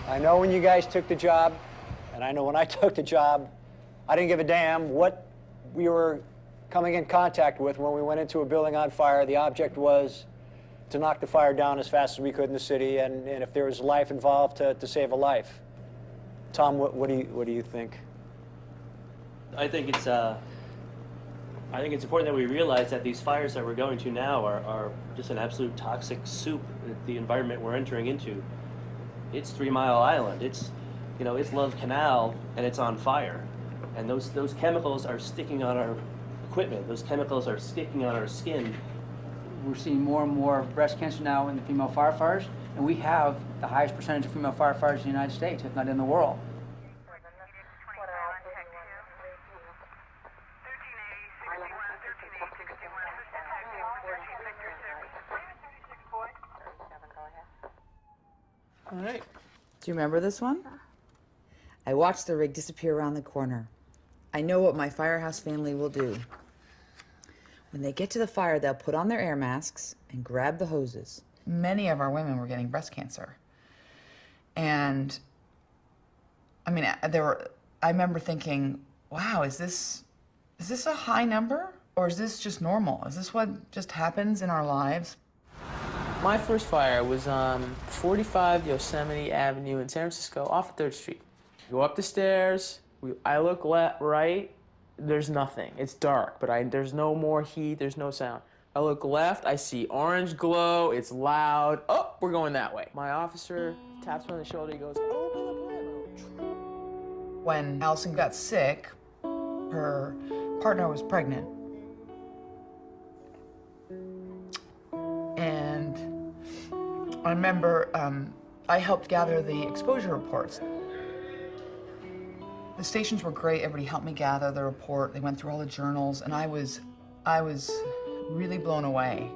I know when you guys took the job, and I know when I took the job, I didn't give a damn what we were coming in contact with when we went into a building on fire. The object was to knock the fire down as fast as we could in the city, and if there was life involved, to save a life. Tom, what do you think? I think it's important that we realize that these fires that we're going to now are just an absolute toxic soup. The environment we're entering into. It's 3 Mile Island. It's Love Canal, and it's on fire. And those chemicals are sticking on our equipment. Those chemicals are sticking on our skin. We're seeing more and more breast cancer now in the female firefighters, and we have the highest percentage of female firefighters in the United States, if not in the world. All right. Do you remember this one? I watched the rig disappear around the corner. I know what my firehouse family will do. When they get to the fire, they'll put on their air masks and grab the hoses. Many of our women were getting breast cancer. And I mean, I remember thinking, wow, is this a high number? Or is this just normal? Is this what just happens in our lives? My first fire was on 45 Yosemite Avenue in San Francisco off of 3rd Street. Go up the stairs, I look right, there's nothing. It's dark, but there's no more heat, there's no sound. I look left, I see orange glow, it's loud. Oh, we're going that way. My officer taps me on the shoulder, he goes, open the plant. When Allison got sick, her partner was pregnant. And I remember I helped gather the exposure reports. The stations were great. Everybody helped me gather the report. They went through all the journals, and I was really blown away.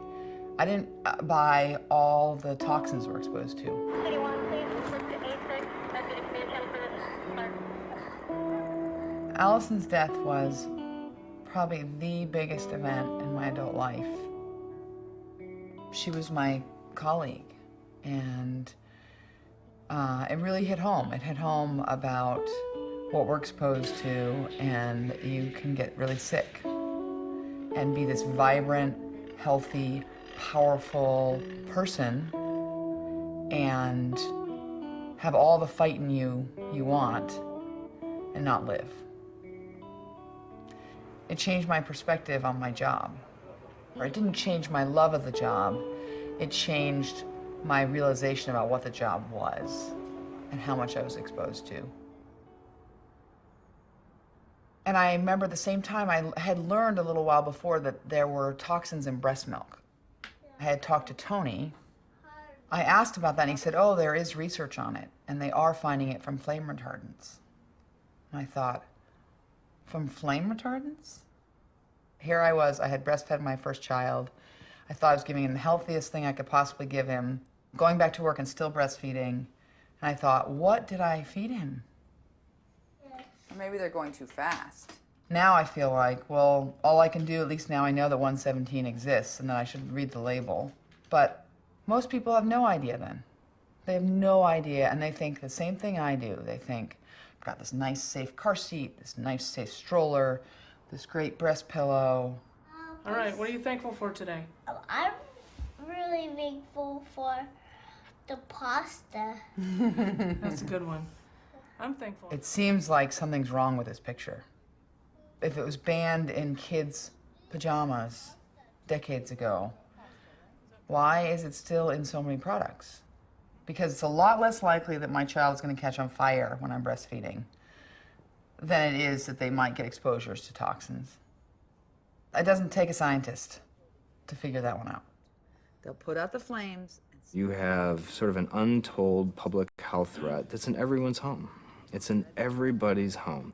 I didn't buy all the toxins we're exposed to. Allison's death was probably the biggest event in my adult life. She was my colleague, and it really hit home. It hit home about what we're exposed to, and you can get really sick and be this vibrant, healthy, powerful person and have all the fight in you want and not live. It changed my perspective on my job. Or it didn't change my love of the job, it changed my realization about what the job was and how much I was exposed to. And I remember at the same time, I had learned a little while before that there were toxins in breast milk. I had talked to Tony. I asked about that, and he said, oh, there is research on it, and they are finding it from flame retardants. And I thought, from flame retardants? Here I was, I had breastfed my first child. I thought I was giving him the healthiest thing I could possibly give him, going back to work and still breastfeeding. And I thought, what did I feed him? Or maybe they're going too fast. Now I feel like, well, all I can do, at least now I know that 117 exists and that I should read the label. But most people have no idea then. They have no idea, and they think the same thing I do. They think, I've got this nice safe car seat, this nice safe stroller, this great breast pillow. All right, what are you thankful for today? I'm really thankful for the pasta. That's a good one. I'm thankful. It seems like something's wrong with this picture. If it was banned in kids' pajamas decades ago, why is it still in so many products? Because it's a lot less likely that my child is going to catch on fire when I'm breastfeeding than it is that they might get exposures to toxins. It doesn't take a scientist to figure that one out. They'll put out the flames. You have sort of an untold public health threat that's in everyone's home. It's in everybody's home.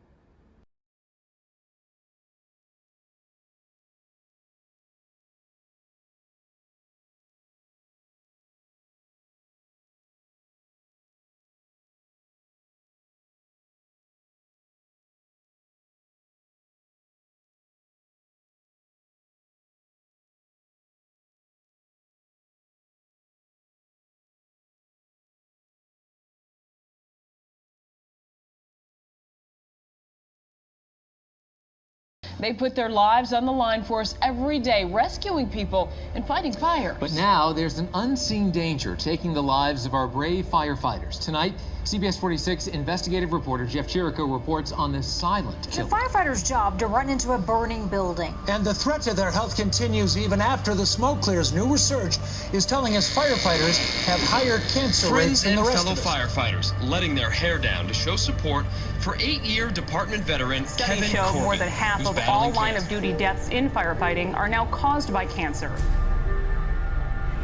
They put their lives on the line for us every day, rescuing people and fighting fires. But now there's an unseen danger taking the lives of our brave firefighters. Tonight, CBS 46 investigative reporter Jeff Jericho reports on this silent killing. The firefighters' job to run into a burning building. And the threat to their health continues even after the smoke clears. New research is telling us firefighters have higher cancer rates than the rest fellow of us. firefighters letting their hair down to show support for 8-year department veteran Kevin Studies show Corbin, more than half who's of all battling cancer. line-of-duty deaths in firefighting are now caused by cancer.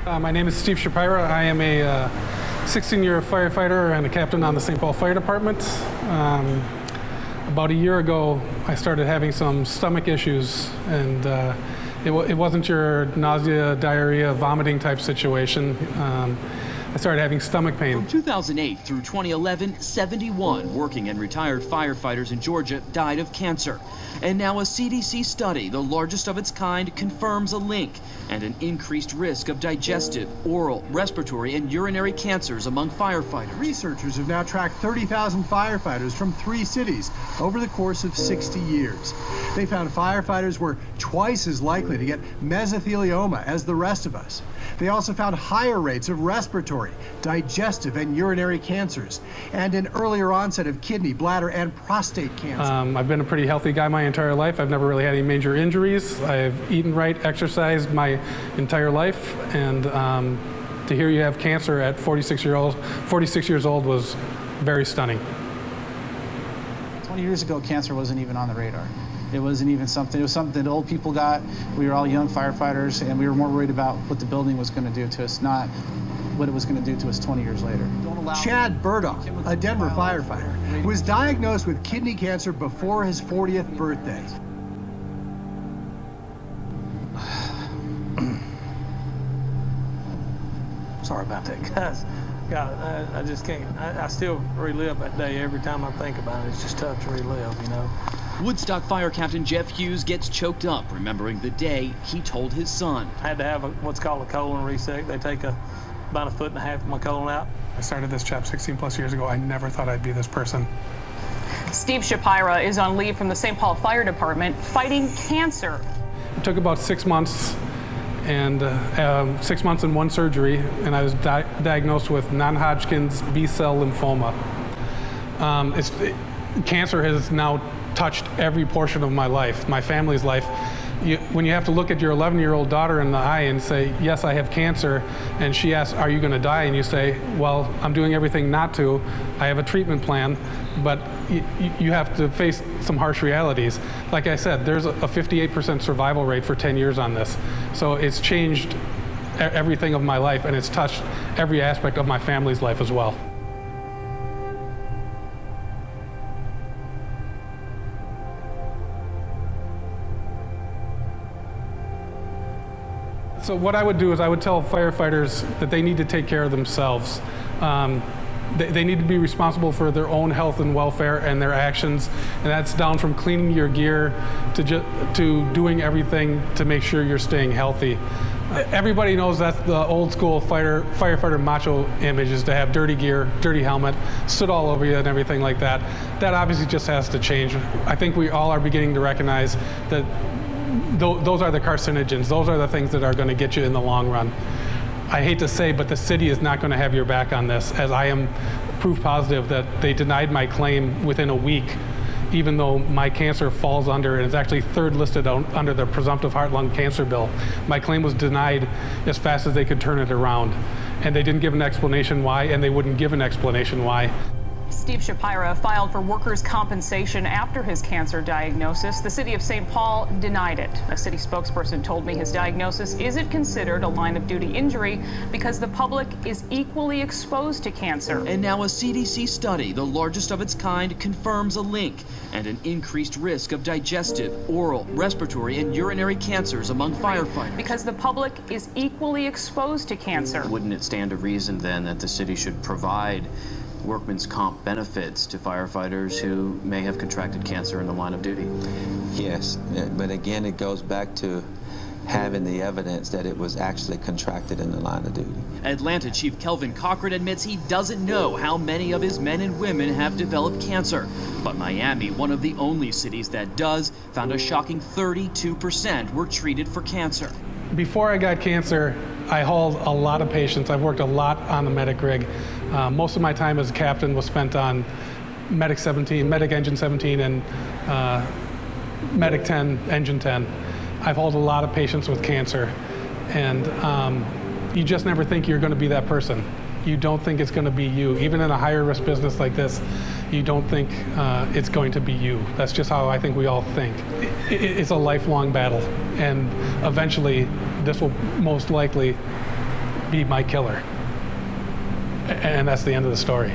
My name is Steve Shapiro. I am a 16-year firefighter and a captain on the St. Paul Fire Department. About a year ago, I started having some stomach issues, and it wasn't your nausea, diarrhea, vomiting type situation. I started having stomach pain. From 2008 through 2011, 71 working and retired firefighters in Georgia died of cancer. And now a CDC study, the largest of its kind, confirms a link and an increased risk of digestive, oral, respiratory, and urinary cancers among firefighters. Researchers have now tracked 30,000 firefighters from 3 cities over the course of 60 years. They found firefighters were twice as likely to get mesothelioma as the rest of us. They also found higher rates of respiratory, digestive, and urinary cancers, and an earlier onset of kidney, bladder, and prostate cancer. I've been a pretty healthy guy my entire life. I've never really had any major injuries. I've eaten right, exercised my entire life, and to hear you have cancer at 46 years old was very stunning. 20 years ago, cancer wasn't even on the radar. It wasn't even something, it was something that old people got. We were all young firefighters, and we were more worried about what the building was going to do to us, not what it was going to do to us 20 years later. Chad Burdock, a Denver firefighter, was diagnosed with kidney cancer before his 40th birthday. Sorry about that, guys. God, I just can't. I still relive that day every time I think about it. It's just tough to relive, you know. Woodstock Fire Captain Jeff Hughes gets choked up remembering the day he told his son. I had to have what's called a colon resect. They take about 1.5 feet of my colon out. I started this job 16 plus years ago. I never thought I'd be this person. Steve Shapiro is on leave from the St. Paul Fire Department fighting cancer. It took about 6 months, and 6 months and 1 surgery, and I was diagnosed with non-Hodgkin's B-cell lymphoma. Cancer has now touched every portion of my life, my family's life. When you have to look at your 11-year-old daughter in the eye and say, yes, I have cancer, and she asks, are you going to die? And you say, well, I'm doing everything not to. I have a treatment plan, but you have to face some harsh realities. Like I said, there's a 58% survival rate for 10 years on this. So it's changed everything of my life, and it's touched every aspect of my family's life as well. So what I would do is I would tell firefighters that they need to take care of themselves. They need to be responsible for their own health and welfare and their actions, and that's down from cleaning your gear to doing everything to make sure you're staying healthy. Everybody knows that's the old school firefighter macho image, is to have dirty gear, dirty helmet, soot all over you and everything like that. That obviously just has to change. I think we all are beginning to recognize that those are the carcinogens. Those are the things that are going to get you in the long run. I hate to say, but the city is not going to have your back on this, as I am proof positive that they denied my claim within a week, even though my cancer falls under, and it's actually third listed under the presumptive heart-lung cancer bill. My claim was denied as fast as they could turn it around. And they didn't give an explanation why, and they wouldn't give an explanation why. Steve Shapiro filed for workers' compensation after his cancer diagnosis. The city of St. Paul denied it. A city spokesperson told me his diagnosis isn't considered a line-of-duty injury because the public is equally exposed to cancer. And now a CDC study, the largest of its kind, confirms a link and an increased risk of digestive, oral, respiratory, and urinary cancers among firefighters. Because the public is equally exposed to cancer. Wouldn't it stand to reason then that the city should provide workman's comp benefits to firefighters who may have contracted cancer in the line of duty? Yes, but again, it goes back to having the evidence that it was actually contracted in the line of duty. Atlanta Chief Kelvin Cochran admits he doesn't know how many of his men and women have developed cancer. But Miami, one of the only cities that does, found a shocking 32% were treated for cancer. Before I got cancer, I hauled a lot of patients. I've worked a lot on the medic rig. Most of my time as a captain was spent on Medic 17, Medic Engine 17, and Medic 10, Engine 10. I've hauled a lot of patients with cancer, and you just never think you're going to be that person. You don't think it's going to be you. Even in a higher risk business like this, you don't think it's going to be you. That's just how I think we all think. It's a lifelong battle, and eventually this will most likely be my killer. And that's the end of the story.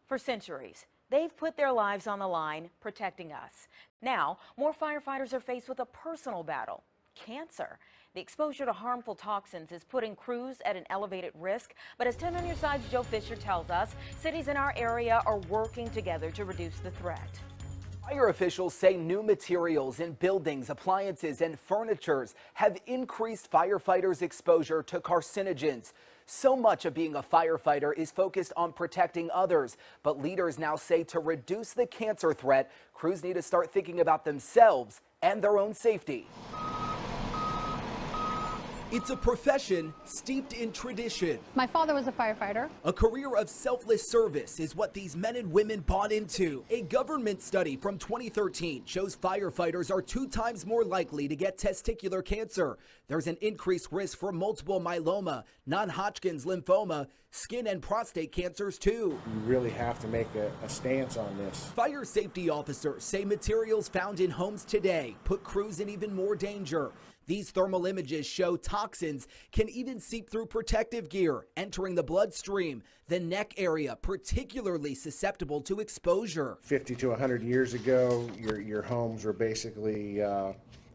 For centuries, they've put their lives on the line protecting us. Now, more firefighters are faced with a personal battle, cancer. The exposure to harmful toxins is putting crews at an elevated risk. But as 10 on Your Side's Joe Fisher tells us, cities in our area are working together to reduce the threat. Fire officials say new materials in buildings, appliances, and furniture have increased firefighters' exposure to carcinogens. So much of being a firefighter is focused on protecting others, but leaders now say to reduce the cancer threat, crews need to start thinking about themselves and their own safety. It's a profession steeped in tradition. My father was a firefighter. A career of selfless service is what these men and women bought into. A government study from 2013 shows firefighters are 2 times more likely to get testicular cancer. There's an increased risk for multiple myeloma, non-Hodgkin's lymphoma, skin and prostate cancers too. You really have to make a stance on this. Fire safety officers say materials found in homes today put crews in even more danger. These thermal images show toxins can even seep through protective gear, entering the bloodstream. The neck area particularly susceptible to exposure. 50 to 100 years ago, your homes were basically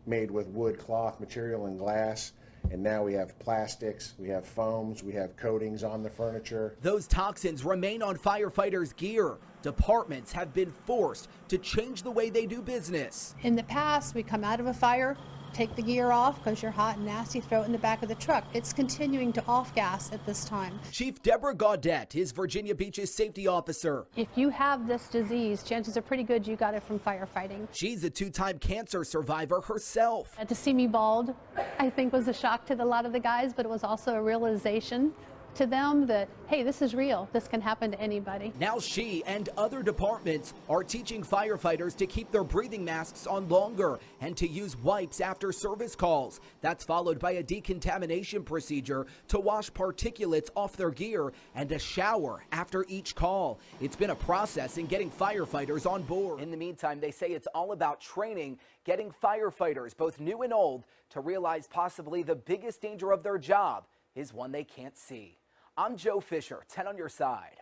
made with wood, cloth, material, and glass. And now we have plastics, we have foams, we have coatings on the furniture. Those toxins remain on firefighters' gear. Departments have been forced to change the way they do business. In the past, we come out of a fire, take the gear off because you're hot and nasty, throw it in the back of the truck. It's continuing to off-gas at this time. Chief Deborah Gaudette is Virginia Beach's safety officer. If you have this disease, chances are pretty good you got it from firefighting. She's a two-time cancer survivor herself. To see me bald, I think, was a shock to a lot of the guys, but it was also a realization to them that, hey, this is real. This can happen to anybody. Now she and other departments are teaching firefighters to keep their breathing masks on longer and to use wipes after service calls. That's followed by a decontamination procedure to wash particulates off their gear and a shower after each call. It's been a process in getting firefighters on board. In the meantime, they say it's all about training, getting firefighters, both new and old, to realize possibly the biggest danger of their job is one they can't see. I'm Joe Fisher, 10 on your side.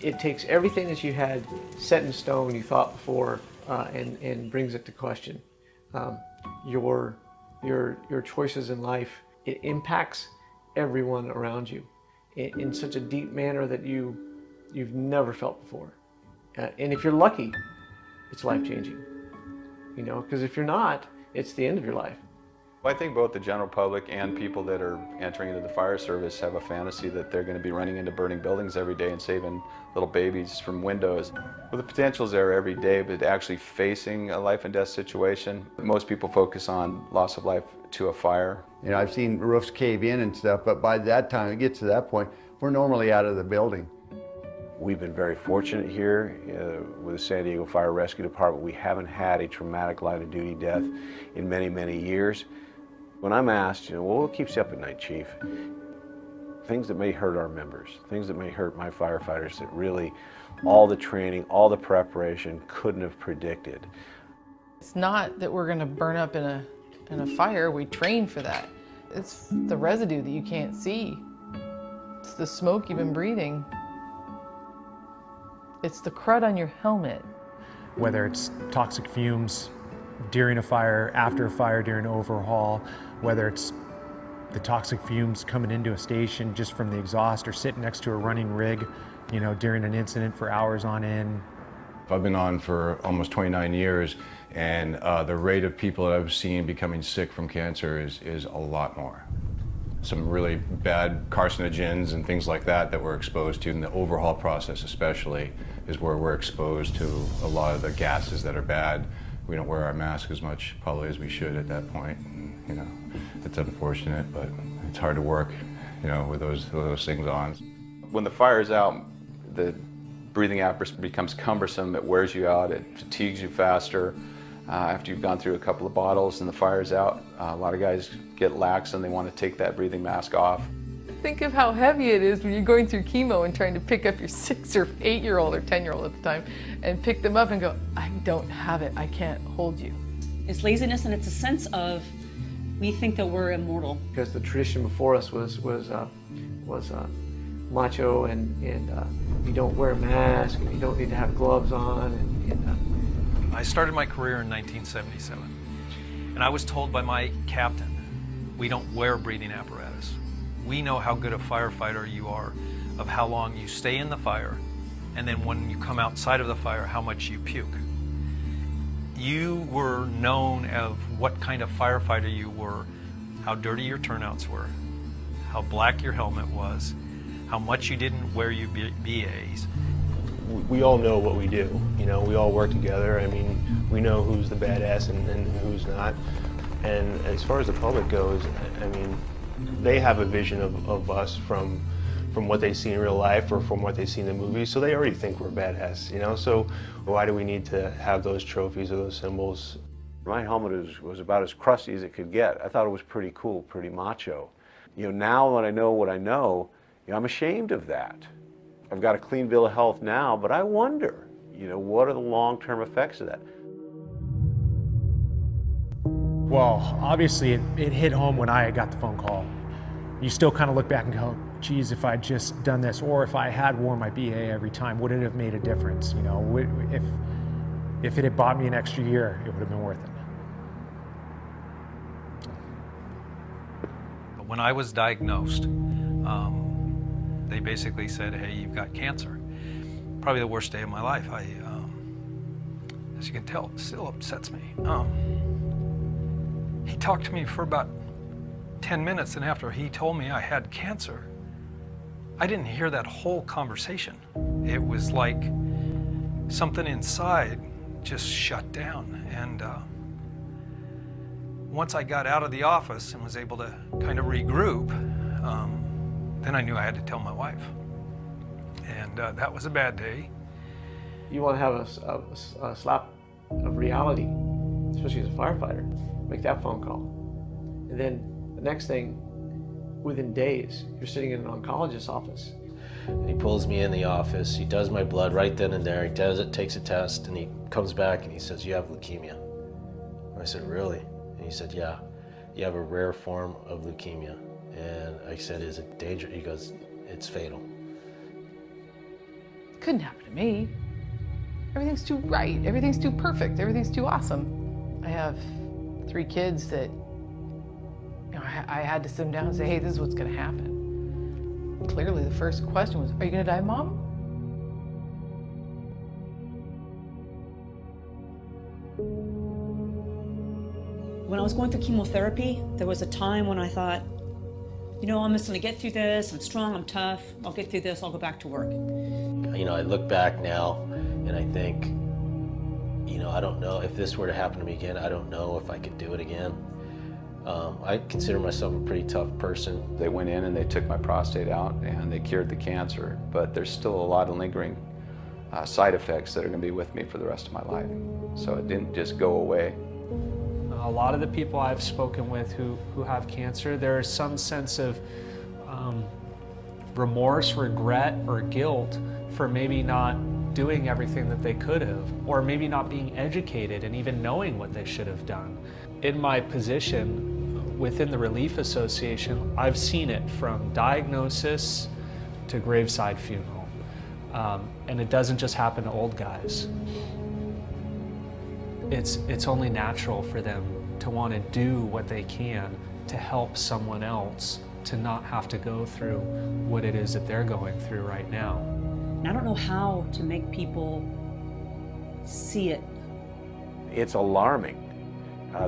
It takes everything that you had set in stone, you thought before, and brings it to question. Your choices in life, it impacts everyone around you in such a deep manner that you've never felt before. And if you're lucky, it's life-changing. You know, because if you're not, it's the end of your life. I think both the general public and people that are entering into the fire service have a fantasy that they're going to be running into burning buildings every day and saving little babies from windows. Well, the potential's there every day, but actually facing a life and death situation, most people focus on loss of life to a fire. You know, I've seen roofs cave in and stuff, but by that time it gets to that point, we're normally out of the building. We've been very fortunate here with the San Diego Fire Rescue Department. We haven't had a traumatic line of duty death in many, many years. When I'm asked, you know, well, what keeps you up at night, Chief? Things that may hurt our members, things that may hurt my firefighters that really all the training, all the preparation couldn't have predicted. It's not that we're going to burn up in a fire. We train for that. It's the residue that you can't see. It's the smoke you've been breathing. It's the crud on your helmet. Whether it's toxic fumes during a fire, after a fire, during an overhaul, whether it's the toxic fumes coming into a station just from the exhaust or sitting next to a running rig, you know, during an incident for hours on end. I've been on for almost 29 years, and the rate of people that I've seen becoming sick from cancer is a lot more. Some really bad carcinogens and things like that we're exposed to in the overhaul process especially is where we're exposed to a lot of the gases that are bad. We don't wear our mask as much probably as we should at that point. You know, it's unfortunate, but it's hard to work, you know, with those things on. When the fire's out, the breathing apparatus becomes cumbersome, it wears you out, it fatigues you faster. After you've gone through a couple of bottles and the fire's out, a lot of guys get lax and they want to take that breathing mask off. Think of how heavy it is when you're going through chemo and trying to pick up your 6 or 8-year-old or 10-year-old at the time and pick them up and go, I don't have it, I can't hold you. It's laziness, and it's a sense of we think that we're immortal. Because the tradition before us was macho and you don't wear a mask and you don't need to have gloves on. I started my career in 1977, and I was told by my captain, we don't wear breathing apparatus. We know how good a firefighter you are, of how long you stay in the fire, and then when you come outside of the fire, how much you puke. You were known of what kind of firefighter you were, how dirty your turnouts were, how black your helmet was, how much you didn't wear your BAs. We all know what we do. You know, we all work together. I mean, we know who's the badass and who's not. And as far as the public goes, I mean, they have a vision of us from what they see in real life or from what they see in the movies, so they already think we're badass, you know? So why do we need to have those trophies or those symbols? My helmet was about as crusty as it could get. I thought it was pretty cool, pretty macho. You know, now that I know what I know, you know, I'm ashamed of that. I've got a clean bill of health now, but I wonder, you know, what are the long-term effects of that? Well, obviously it hit home when I got the phone call. You still kind of look back and go, geez, if I'd just done this, or if I had worn my BA every time, would it have made a difference? You know, if it had bought me an extra year, it would have been worth it. When I was diagnosed, they basically said, hey, you've got cancer. Probably the worst day of my life. As you can tell, it still upsets me. He talked to me for about 10 minutes, and after he told me I had cancer, I didn't hear that whole conversation. It was like something inside just shut down. And once I got out of the office and was able to kind of regroup, then I knew I had to tell my wife. And that was a bad day. You want to have a slap of reality, especially as a firefighter. Make that phone call. And then the next thing, within days, you're sitting in an oncologist's office. And he pulls me in the office, he does my blood right then and there, he does it, takes a test, and he comes back and he says, you have leukemia. And I said, really? And he said, yeah, you have a rare form of leukemia. And I said, is it dangerous? He goes, it's fatal. Couldn't happen to me. Everything's too right, everything's too perfect, everything's too awesome. I have 3 kids that, you know, I had to sit them down and say, hey, this is what's gonna happen. Clearly the first question was, are you gonna die, Mom? When I was going through chemotherapy, there was a time when I thought, you know, I'm just gonna get through this, I'm strong, I'm tough, I'll get through this, I'll go back to work. You know, I look back now and I think, you know, I don't know if this were to happen to me again, I don't know if I could do it again. I consider myself a pretty tough person. They went in and they took my prostate out and they cured the cancer, but there's still a lot of lingering side effects that are going to be with me for the rest of my life. So it didn't just go away. A lot of the people I've spoken with who have cancer, there is some sense of remorse, regret, or guilt for maybe not doing everything that they could have, or maybe not being educated and even knowing what they should have done. In my position within the Relief Association, I've seen it from diagnosis to graveside funeral. And it doesn't just happen to old guys. It's only natural for them to want to do what they can to help someone else to not have to go through what it is that they're going through right now. And I don't know how to make people see it. It's alarming.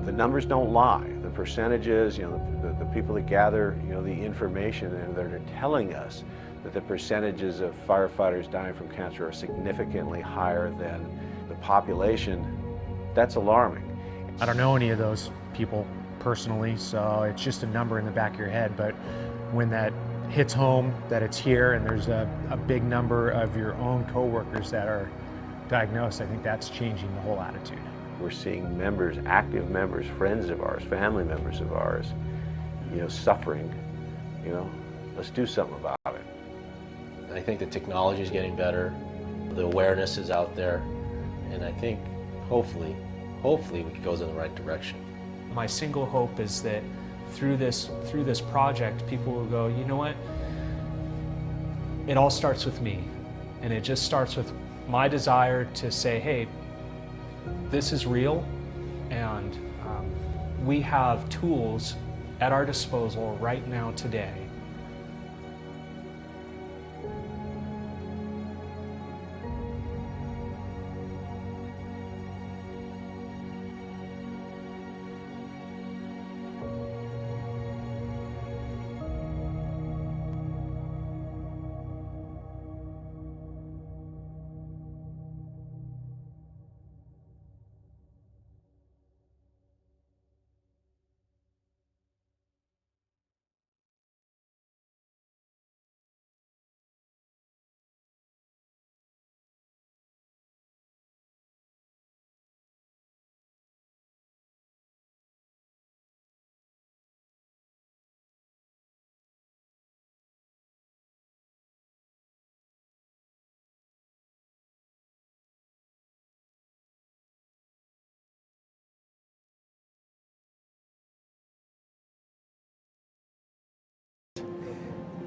The numbers don't lie. The percentages, you know, the people that gather, you know, the information, and they're telling us that the percentages of firefighters dying from cancer are significantly higher than the population. That's alarming. I don't know any of those people personally, so it's just a number in the back of your head, but when that hits home, that it's here, and there's a big number of your own coworkers that are diagnosed, I think that's changing the whole attitude. We're seeing members, active members, friends of ours, family members of ours, you know, suffering. You know, let's do something about it. I think the technology is getting better, the awareness is out there, and I think hopefully it goes in the right direction. My single hope is that through this project, people will go, you know what? It all starts with me, and it just starts with my desire to say, hey, this is real, and we have tools at our disposal right now today.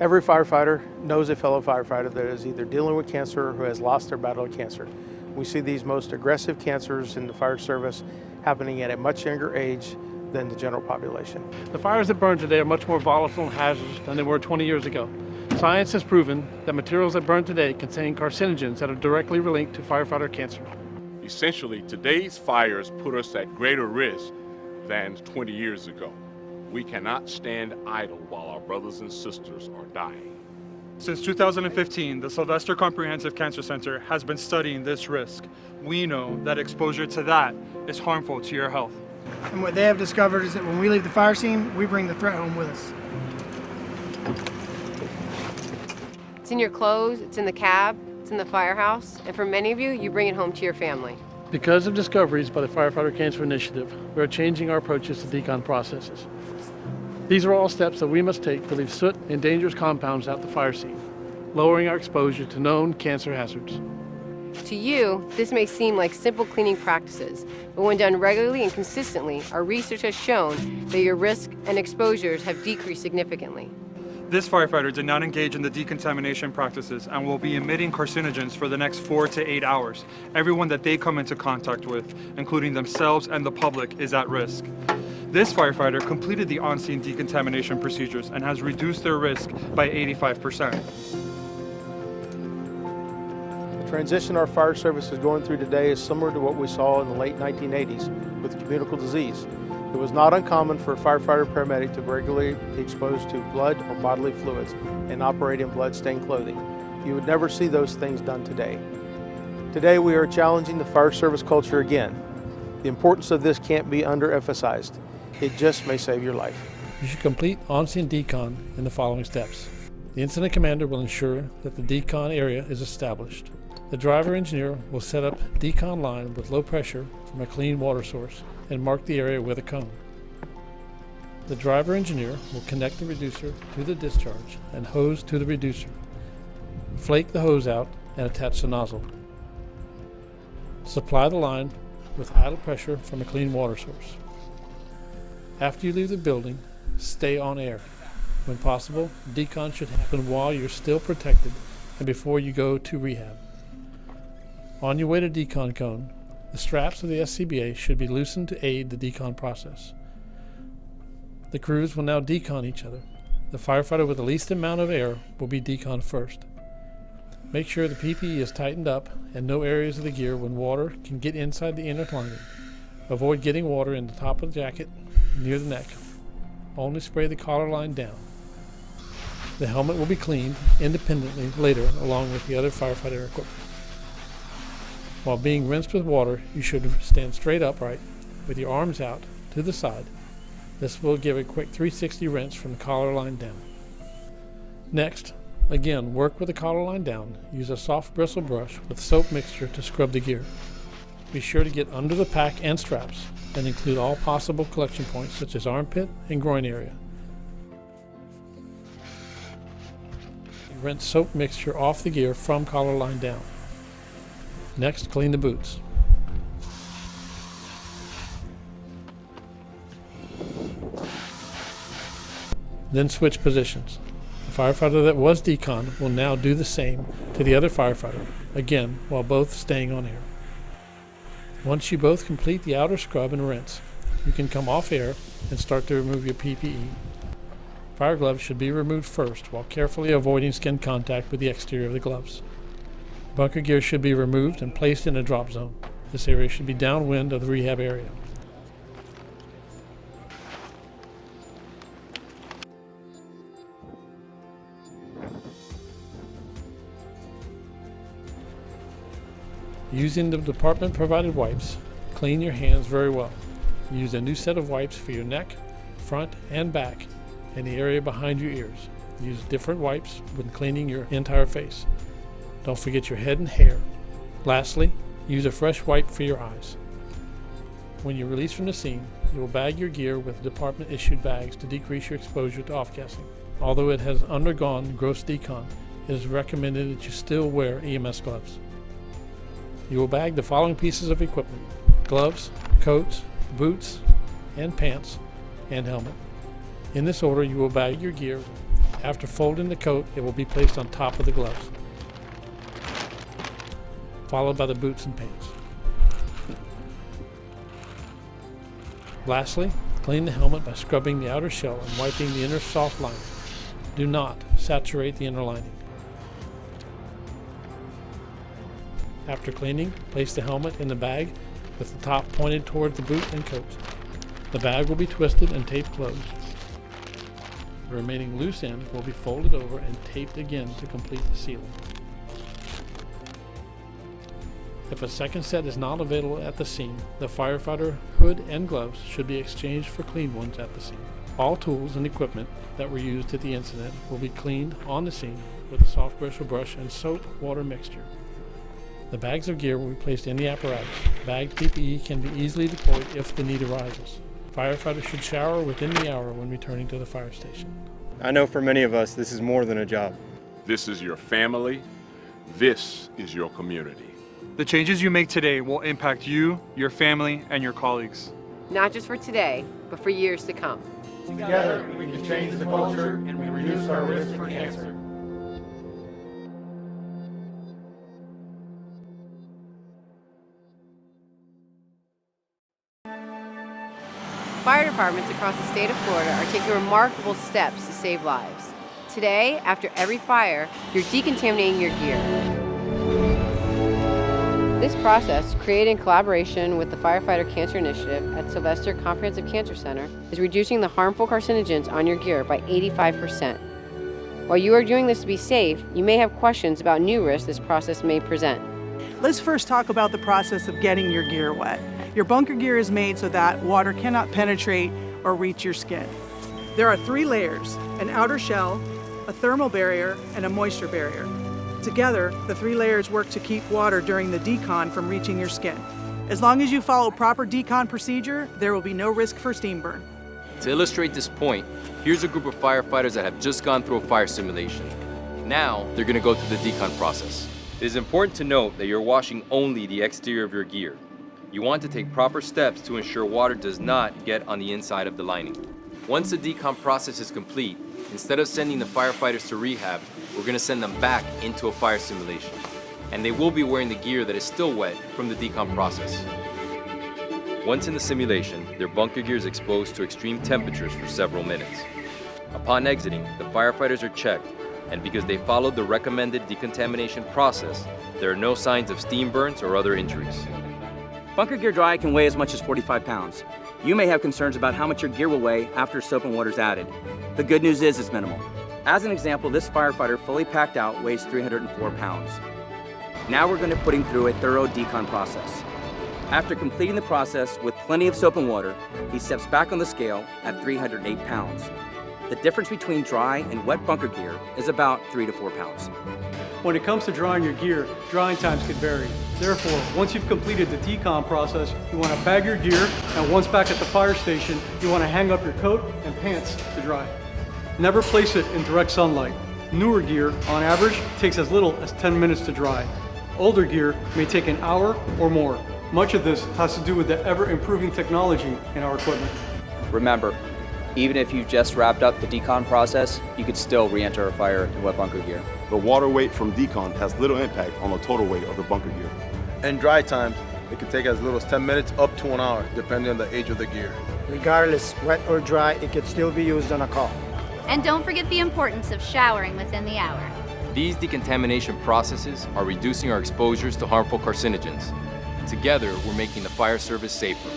Every firefighter knows a fellow firefighter that is either dealing with cancer or who has lost their battle with cancer. We see these most aggressive cancers in the fire service happening at a much younger age than the general population. The fires that burn today are much more volatile and hazardous than they were 20 years ago. Science has proven that materials that burn today contain carcinogens that are directly linked to firefighter cancer. Essentially, today's fires put us at greater risk than 20 years ago. We cannot stand idle while our brothers and sisters are dying. Since 2015, the Sylvester Comprehensive Cancer Center has been studying this risk. We know that exposure to that is harmful to your health. And what they have discovered is that when we leave the fire scene, we bring the threat home with us. It's in your clothes, it's in the cab, it's in the firehouse, and for many of you, you bring it home to your family. Because of discoveries by the Firefighter Cancer Initiative, we are changing our approaches to decon processes. These are all steps that we must take to leave soot and dangerous compounds at the fire scene, lowering our exposure to known cancer hazards. To you, this may seem like simple cleaning practices, but when done regularly and consistently, our research has shown that your risk and exposures have decreased significantly. This firefighter did not engage in the decontamination practices and will be emitting carcinogens for the next 4 to 8 hours. Everyone that they come into contact with, including themselves and the public, is at risk. This firefighter completed the on-scene decontamination procedures and has reduced their risk by 85%. The transition our fire service is going through today is similar to what we saw in the late 1980s with communicable disease. It was not uncommon for a firefighter or paramedic to regularly be exposed to blood or bodily fluids and operate in blood-stained clothing. You would never see those things done today. Today we are challenging the fire service culture again. The importance of this can't be underemphasized. It just may save your life. You should complete on-scene decon in the following steps. The incident commander will ensure that the decon area is established. The driver engineer will set up decon line with low pressure from a clean water source and mark the area with a cone. The driver engineer will connect the reducer to the discharge and hose to the reducer. Flake the hose out and attach the nozzle. Supply the line with idle pressure from a clean water source. After you leave the building, stay on air. When possible, decon should happen while you're still protected and before you go to rehab. On your way to decon cone, the straps of the SCBA should be loosened to aid the decon process. The crews will now decon each other. The firefighter with the least amount of air will be decon first. Make sure the PPE is tightened up and no areas of the gear when water can get inside the inner lining. Avoid getting water in the top of the jacket near the neck. Only spray the collar line down. The helmet will be cleaned independently later along with the other firefighter equipment. While being rinsed with water, you should stand straight upright with your arms out to the side. This will give a quick 360 rinse from the collar line down. Next, again, work with the collar line down. Use a soft bristle brush with soap mixture to scrub the gear. Be sure to get under the pack and straps and include all possible collection points such as armpit and groin area. Rinse soap mixture off the gear from collar line down. Next, clean the boots. Then switch positions. The firefighter that was decon will now do the same to the other firefighter, again while both staying on air. Once you both complete the outer scrub and rinse, you can come off air and start to remove your PPE. Fire gloves should be removed first while carefully avoiding skin contact with the exterior of the gloves. Bunker gear should be removed and placed in a drop zone. This area should be downwind of the rehab area. Using the department-provided wipes, clean your hands very well. Use a new set of wipes for your neck, front, and back, and the area behind your ears. Use different wipes when cleaning your entire face. Don't forget your head and hair. Lastly, use a fresh wipe for your eyes. When you're released from the scene, you will bag your gear with department-issued bags to decrease your exposure to off-gassing. Although it has undergone gross decon, it is recommended that you still wear EMS gloves. You will bag the following pieces of equipment: gloves, coats, boots, and pants, and helmet. In this order, you will bag your gear After folding the coat, it will be placed on top of the gloves, followed by the boots and pants. Lastly, clean the helmet by scrubbing the outer shell and wiping the inner soft lining. Do not saturate the inner lining. After cleaning, place the helmet in the bag with the top pointed toward the boot and coat. The bag will be twisted and taped closed. The remaining loose end will be folded over and taped again to complete the sealing. If a second set is not available at the scene, the firefighter hood and gloves should be exchanged for clean ones at the scene. All tools and equipment that were used at the incident will be cleaned on the scene with a soft bristle brush and soap water mixture. The bags of gear will be placed in the apparatus. Bagged PPE can be easily deployed if the need arises. Firefighters should shower within the hour when returning to the fire station. I know for many of us, this is more than a job. This is your family. This is your community. The changes you make today will impact you, your family, and your colleagues. Not just for today, but for years to come. Together, we can change the culture and we reduce our risk for cancer. Fire departments across the state of Florida are taking remarkable steps to save lives. Today, after every fire, you're decontaminating your gear. This process, created in collaboration with the Firefighter Cancer Initiative at Sylvester Comprehensive Cancer Center, is reducing the harmful carcinogens on your gear by 85%. While you are doing this to be safe, you may have questions about new risks this process may present. Let's first talk about the process of getting your gear wet. Your bunker gear is made so that water cannot penetrate or reach your skin. There are 3 layers: an outer shell, a thermal barrier, and a moisture barrier. Together, the 3 layers work to keep water during the decon from reaching your skin. As long as you follow proper decon procedure, there will be no risk for steam burn. To illustrate this point, here's a group of firefighters that have just gone through a fire simulation. Now, they're going to go through the decon process. It is important to note that you're washing only the exterior of your gear. You want to take proper steps to ensure water does not get on the inside of the lining. Once the decon process is complete, instead of sending the firefighters to rehab, we're going to send them back into a fire simulation. And they will be wearing the gear that is still wet from the decon process. Once in the simulation, their bunker gear is exposed to extreme temperatures for several minutes. Upon exiting, the firefighters are checked, and because they followed the recommended decontamination process, there are no signs of steam burns or other injuries. Bunker gear dry can weigh as much as 45 pounds. You may have concerns about how much your gear will weigh after soap and water is added. The good news is it's minimal. As an example, this firefighter fully packed out weighs 304 pounds. Now we're going to put him through a thorough decon process. After completing the process with plenty of soap and water, he steps back on the scale at 308 pounds. The difference between dry and wet bunker gear is about 3 to 4 pounds. When it comes to drying your gear, drying times can vary. Therefore, once you've completed the decon process, you want to bag your gear, and once back at the fire station, you want to hang up your coat and pants to dry. Never place it in direct sunlight. Newer gear, on average, takes as little as 10 minutes to dry. Older gear may take an hour or more. Much of this has to do with the ever-improving technology in our equipment. Remember, even if you've just wrapped up the decon process, you could still re-enter a fire in wet bunker gear. The water weight from decon has little impact on the total weight of the bunker gear. In dry times, it can take as little as 10 minutes up to an hour, depending on the age of the gear. Regardless, wet or dry, it can still be used on a call. And don't forget the importance of showering within the hour. These decontamination processes are reducing our exposures to harmful carcinogens. Together, we're making the fire service safer.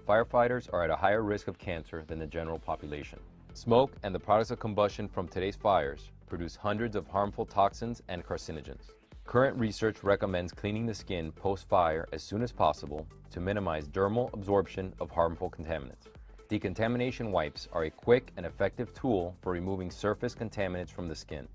Firefighters are at a higher risk of cancer than the general population. Smoke and the products of combustion from today's fires produce hundreds of harmful toxins and carcinogens. Current research recommends cleaning the skin post-fire as soon as possible to minimize dermal absorption of harmful contaminants. Decontamination wipes are a quick and effective tool for removing surface contaminants from the skin.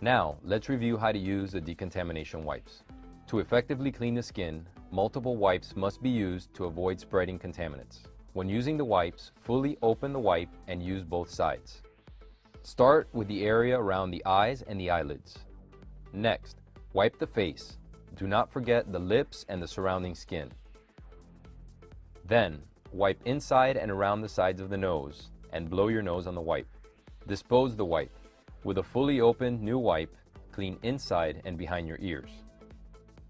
Now, let's review how to use the decontamination wipes. To effectively clean the skin, multiple wipes must be used to avoid spreading contaminants. When using the wipes, fully open the wipe and use both sides. Start with the area around the eyes and the eyelids. Next, wipe the face. Do not forget the lips and the surrounding skin. Then, wipe inside and around the sides of the nose and blow your nose on the wipe. Dispose the wipe. With a fully open new wipe, clean inside and behind your ears.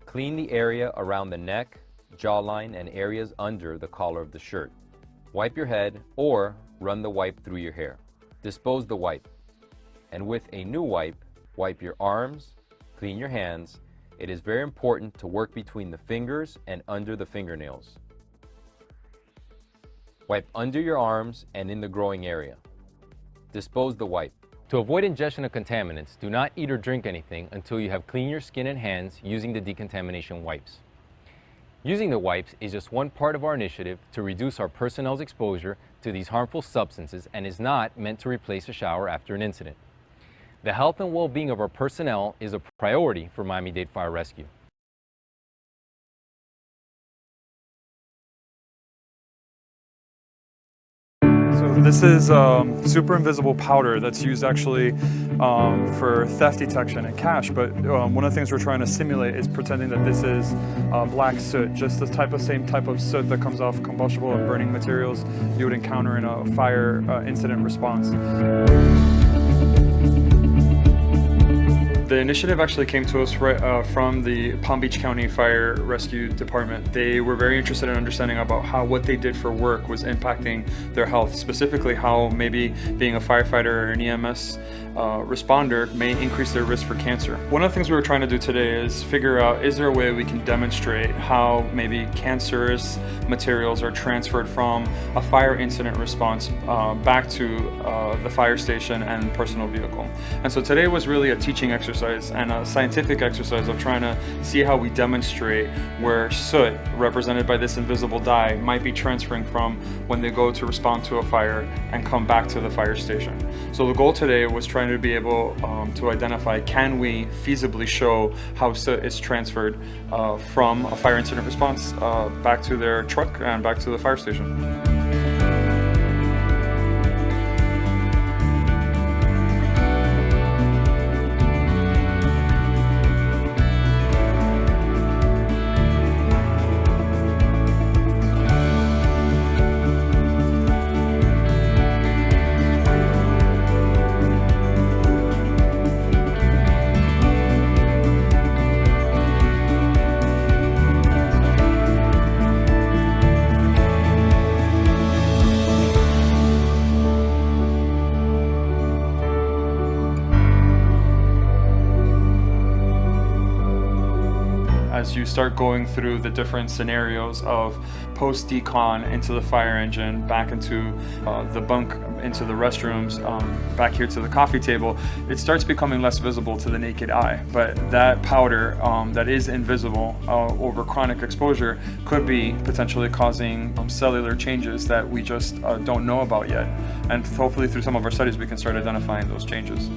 Clean the area around the neck, jawline, and areas under the collar of the shirt. Wipe your head or run the wipe through your hair. Dispose the wipe. And with a new wipe, wipe your arms, clean your hands. It is very important to work between the fingers and under the fingernails. Wipe under your arms and in the growing area. Dispose the wipe. To avoid ingestion of contaminants, do not eat or drink anything until you have cleaned your skin and hands using the decontamination wipes. Using the wipes is just one part of our initiative to reduce our personnel's exposure to these harmful substances and is not meant to replace a shower after an incident. The health and well-being of our personnel is a priority for Miami-Dade Fire Rescue. So this is super invisible powder that's used actually for theft detection and cash, but one of the things we're trying to simulate is pretending that this is black soot, just the same type of soot that comes off combustible and burning materials you would encounter in a fire incident response. The initiative actually came to us right from the Palm Beach County Fire Rescue Department. They were very interested in understanding about how what they did for work was impacting their health, specifically how maybe being a firefighter or an EMS responder may increase their risk for cancer. One of the things we were trying to do today is figure out, is there a way we can demonstrate how maybe cancerous materials are transferred from a fire incident response back to the fire station and personal vehicle. And so today was really a teaching exercise and a scientific exercise of trying to see how we demonstrate where soot, represented by this invisible dye, might be transferring from when they go to respond to a fire and come back to the fire station. So the goal today was trying to be able to identify, can we feasibly show how soot is transferred from a fire incident response back to their truck and back to the fire station. As you start going through the different scenarios of post-decon into the fire engine, back into the bunk, into the restrooms, back here to the coffee table, it starts becoming less visible to the naked eye. But that powder that is invisible over chronic exposure could be potentially causing cellular changes that we just don't know about yet. And hopefully through some of our studies we can start identifying those changes.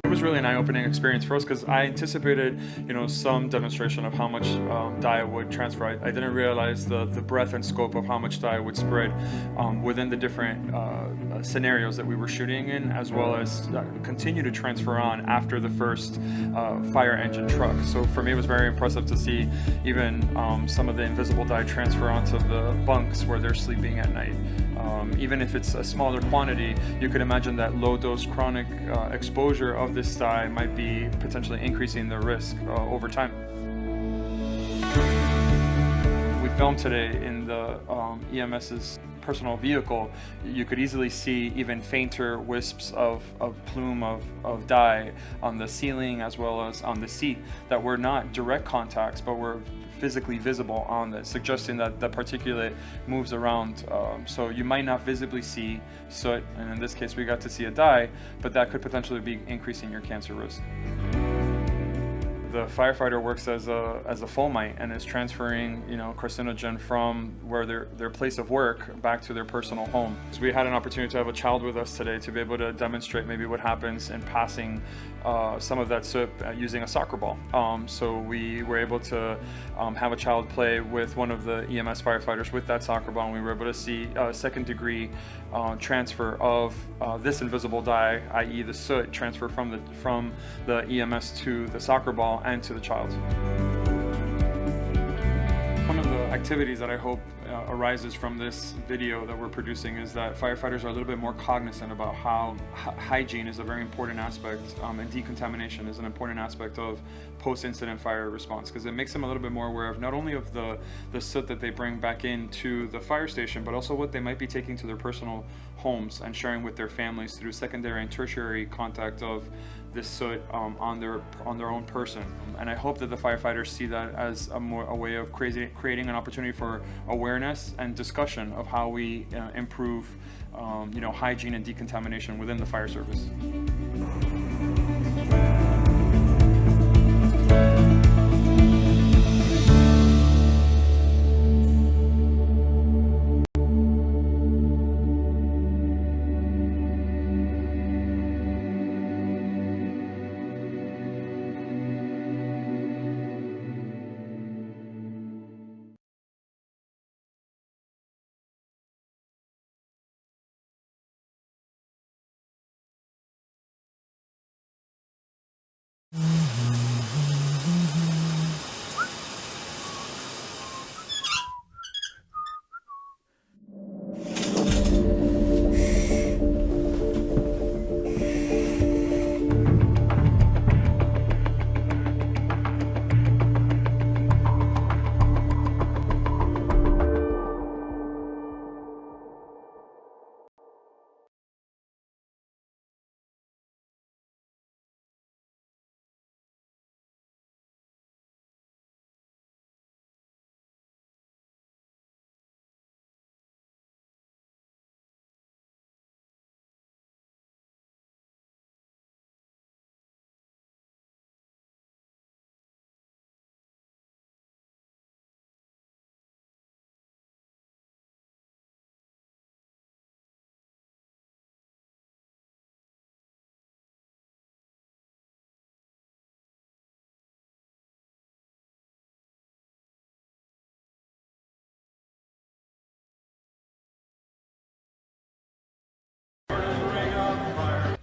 It was really an eye-opening experience for us because I anticipated, some demonstration of how much dye would transfer. I didn't realize the breadth and scope of how much dye would spread within the different scenarios that we were shooting in, as well as continue to transfer on after the first fire engine truck. So for me, it was very impressive to see even some of the invisible dye transfer onto the bunks where they're sleeping at night. Even if it's a smaller quantity, you could imagine that low-dose chronic exposure of this dye might be potentially increasing the risk over time. We filmed today in the EMS's personal vehicle. You could easily see even fainter wisps of plume of dye on the ceiling as well as on the seat that were not direct contacts but were physically visible on this, suggesting that the particulate moves around. So you might not visibly see soot, and in this case we got to see a dye, but that could potentially be increasing your cancer risk. the firefighter works as a fomite and is transferring, carcinogen from where their place of work back to their personal home. So we had an opportunity to have a child with us today to be able to demonstrate maybe what happens in passing some of that soot using a soccer ball. So we were able to have a child play with one of the EMS firefighters with that soccer ball, and we were able to see a second-degree transfer of this invisible dye, i.e. the soot, transfer from the EMS to the soccer ball and to the child. One of the activities that I hope arises from this video that we're producing is that firefighters are a little bit more cognizant about how hygiene is a very important aspect, and decontamination is an important aspect of post-incident fire response, because it makes them a little bit more aware of not only of the soot that they bring back into the fire station, but also what they might be taking to their personal homes and sharing with their families through secondary and tertiary contact of this soot on their own person. And I hope that the firefighters see that as a way of creating an opportunity for awareness and discussion of how we improve hygiene and decontamination within the fire service.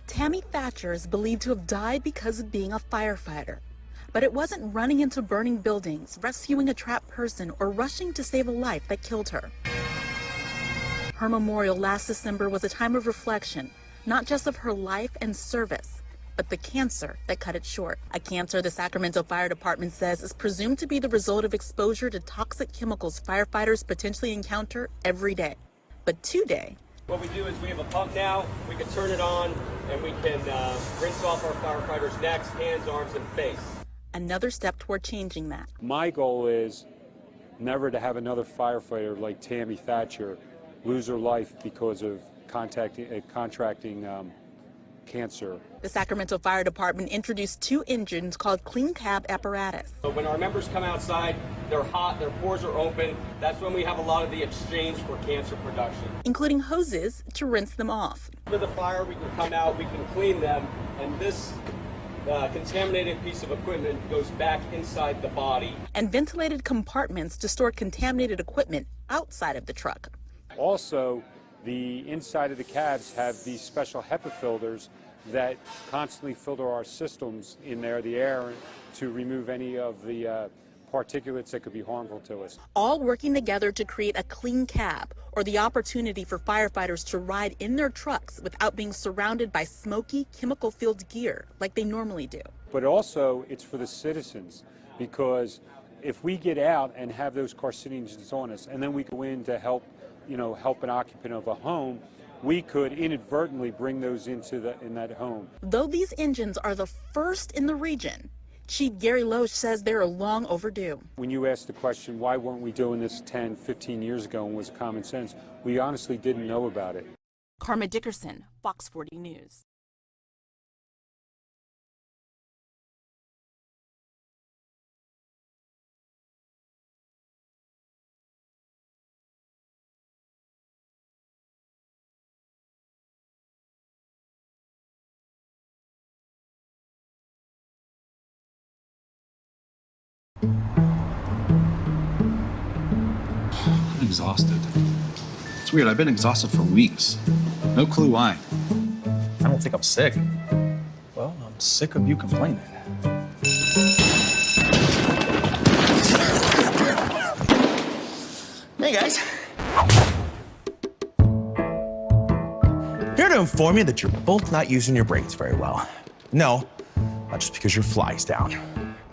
Tammy Thatcher is believed to have died because of being a firefighter. But it wasn't running into burning buildings, rescuing a trapped person, or rushing to save a life that killed her. Her memorial last December was a time of reflection, not just of her life and service, but the cancer that cut it short. A cancer the Sacramento Fire Department says is presumed to be the result of exposure to toxic chemicals firefighters potentially encounter every day. But today, what we do is we have a pump now, we can turn it on, and we can rinse off our firefighters' necks, hands, arms, and face. another step toward changing that. My goal is never to have another firefighter like Tammy Thatcher lose her life because of contracting cancer. The Sacramento Fire Department introduced 2 engines called Clean Cab apparatus. So when our members come outside, they're hot, their pores are open. That's when we have a lot of the exchange for cancer production. Including hoses to rinse them off. After the fire, we can come out, we can clean them, and this contaminated piece of equipment goes back inside the body. And ventilated compartments to store contaminated equipment outside of the truck. Also, the inside of the cabs have these special HEPA filters that constantly filter our systems in there, the air, to remove any of the particulates that could be harmful to us. All working together to create a clean cab, or the opportunity for firefighters to ride in their trucks without being surrounded by smoky, chemical-filled gear like they normally do. But also, it's for the citizens, because if we get out and have those carcinogens on us, and then we go in to help an occupant of a home, we could inadvertently bring those in that home. Though these engines are the first in the region, Chief Gary Loesch says they're long overdue. When you ask the question, why weren't we doing this 10, 15 years ago and was common sense, we honestly didn't know about it. Karma Dickerson, Fox 40 News. I'm exhausted. It's weird, I've been exhausted for weeks. No clue why. I don't think I'm sick. Well, I'm sick of you complaining. Hey guys. Here to inform you that you're both not using your brains very well. No, not just because your fly's down.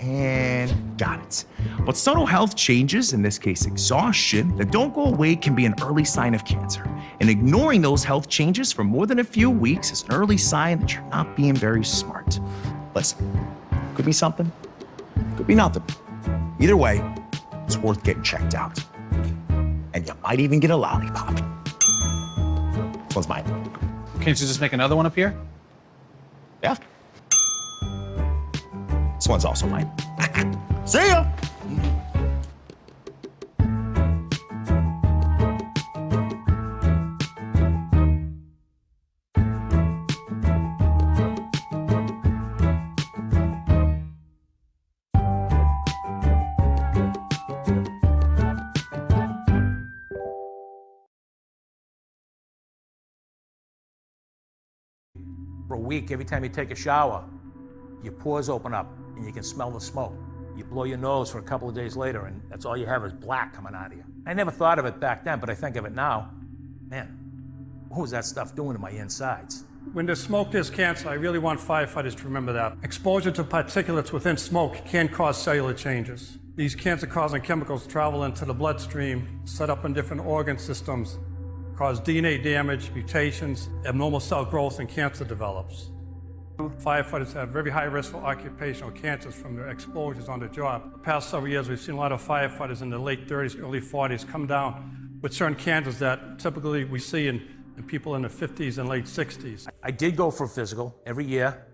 And got it. But subtle health changes, in this case exhaustion, that don't go away can be an early sign of cancer. And ignoring those health changes for more than a few weeks is an early sign that you're not being very smart. Listen, could be something, could be nothing. Either way, it's worth getting checked out. And you might even get a lollipop. This one's mine. Can't you just make another one up here? Yeah. This one's also mine. See ya! For a week, every time you take a shower, your pores open up and you can smell the smoke. You blow your nose for a couple of days later and that's all you have is black coming out of you. I never thought of it back then, but I think of it now. Man, what was that stuff doing to my insides? When there's smoke, there's cancer. I really want firefighters to remember that. Exposure to particulates within smoke can cause cellular changes. These cancer-causing chemicals travel into the bloodstream, set up in different organ systems, cause DNA damage, mutations, abnormal cell growth, and cancer develops. Firefighters have very high risk for occupational cancers from their exposures on the job. The past several years, we've seen a lot of firefighters in the late 30s, early 40s come down with certain cancers that typically we see in people in the 50s and late 60s. I did go for a physical every year,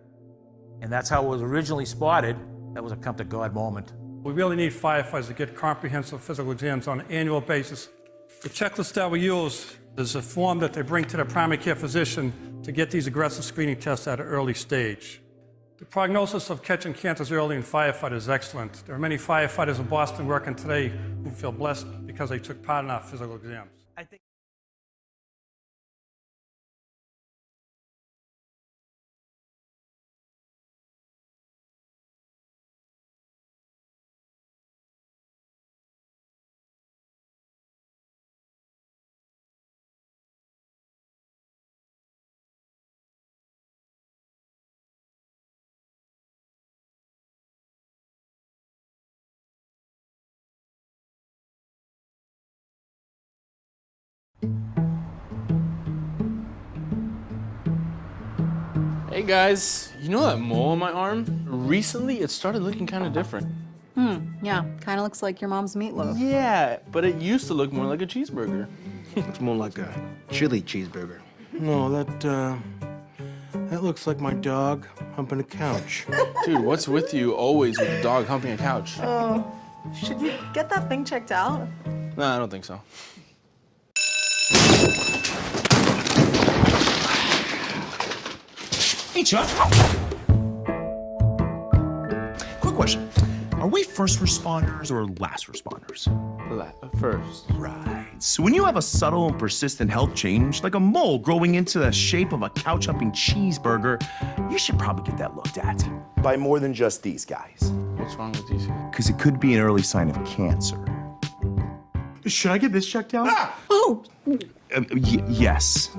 and that's how it was originally spotted. That was a come to God moment. We really need firefighters to get comprehensive physical exams on an annual basis. The checklist that we use is a form that they bring to the primary care physician to get these aggressive screening tests at an early stage. The prognosis of catching cancers early in firefighters is excellent. There are many firefighters in Boston working today who feel blessed because they took part in our physical exams. Hey guys, you know that mole on my arm? Recently, it started looking kind of different. Yeah, kind of looks like your mom's meatloaf. Yeah, but it used to look more like a cheeseburger. It's more like a chili cheeseburger. No, that looks like my dog humping a couch. Dude, what's with you always with the dog humping a couch? Oh, should you get that thing checked out? No, I don't think so. Hey, Chuck. Quick question. Are we first responders or last responders? First. Right. So when you have a subtle and persistent health change, like a mole growing into the shape of a couch-humping cheeseburger, you should probably get that looked at. By more than just these guys. What's wrong with these guys? Because it could be an early sign of cancer. Should I get this checked out? Oh! Yes.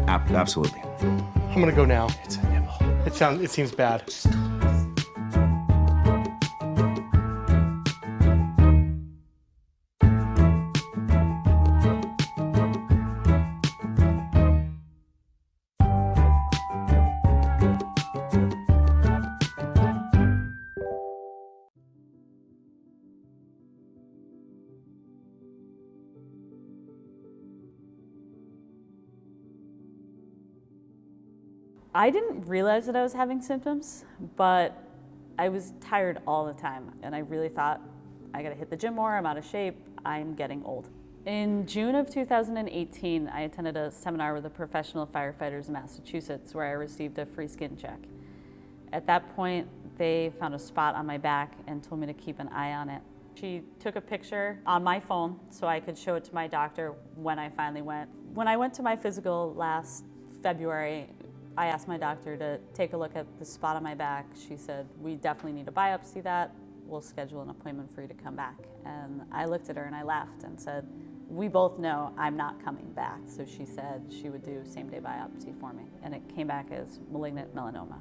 Absolutely. I'm gonna go now. It's a nibble. It seems bad. I didn't realize that I was having symptoms, but I was tired all the time, and I really thought, I gotta hit the gym more, I'm out of shape, I'm getting old. In June of 2018, I attended a seminar with the professional firefighters in Massachusetts where I received a free skin check. At that point, They found a spot on my back and told me to keep an eye on it. She took a picture on my phone so I could show it to my doctor when I finally went. When I went to my physical last February, I asked my doctor to take a look at the spot on my back. She said, we definitely need to biopsy that. We'll schedule an appointment for you to come back. And I looked at her and I laughed and said, we both know I'm not coming back. So she said she would do same-day biopsy for me. And it came back as malignant melanoma.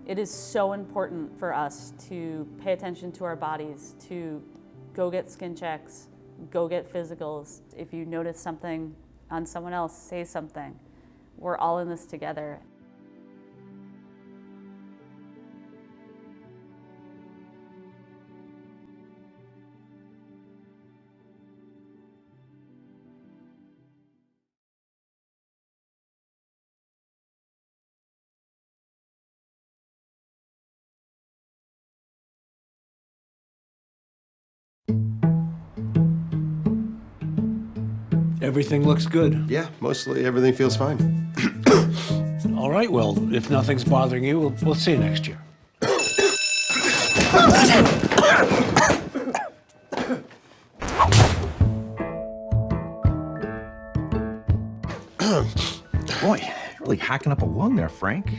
It is so important for us to pay attention to our bodies, to go get skin checks, go get physicals. If you notice something on someone else, say something. We're all in this together. Everything looks good. Yeah, mostly everything feels fine. All right, well, if nothing's bothering you, we'll see you next year. Boy, you're really hacking up a lung there, Frank.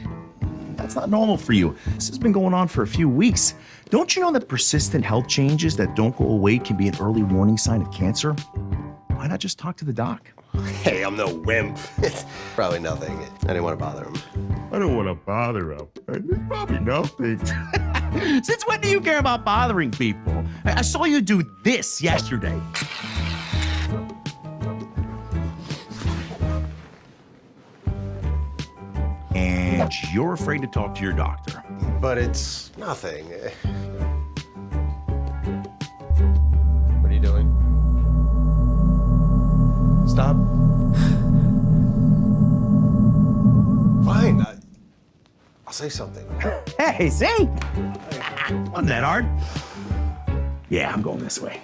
That's not normal for you. This has been going on for a few weeks. Don't you know that persistent health changes that don't go away can be an early warning sign of cancer? Why not just talk to the doc? Hey, I'm no wimp. It's probably nothing. I didn't want to bother him. I don't want to bother him. There's probably nothing. Since when do you care about bothering people? I saw you do this yesterday. And you're afraid to talk to your doctor. But it's nothing. What are you doing? Stop. Fine. I'll say something. Hey, see? Wasn't that hard? Yeah, I'm going this way.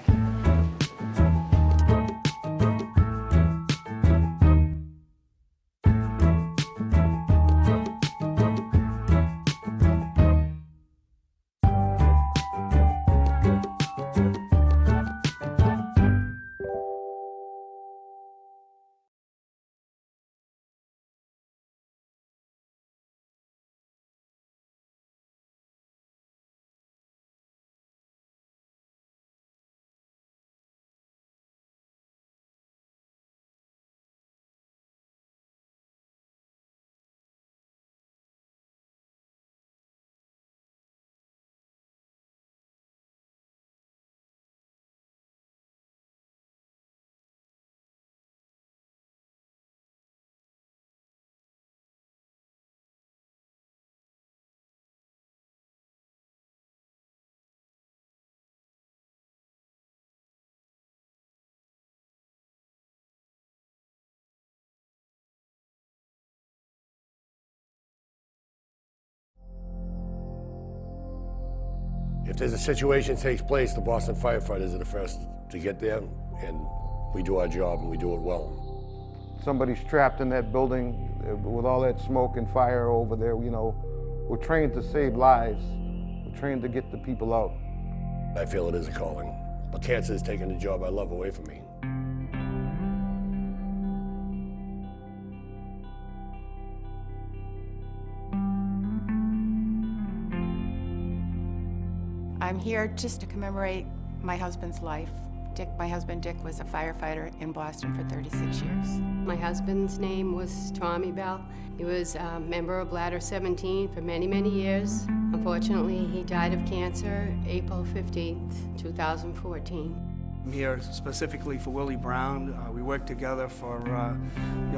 If there's a situation that takes place, the Boston firefighters are the first to get there, and we do our job and we do it well. Somebody's trapped in that building with all that smoke and fire over there, you know, we're trained to save lives. We're trained to get the people out. I feel it is a calling, but cancer is taking the job I love away from me. I'm here just to commemorate my husband's life. My husband Dick was a firefighter in Boston for 36 years. My husband's name was Tommy Bell. He was a member of Ladder 17 for many, many years. Unfortunately, he died of cancer April 15th, 2014. I'm here specifically for Willie Brown. We worked together for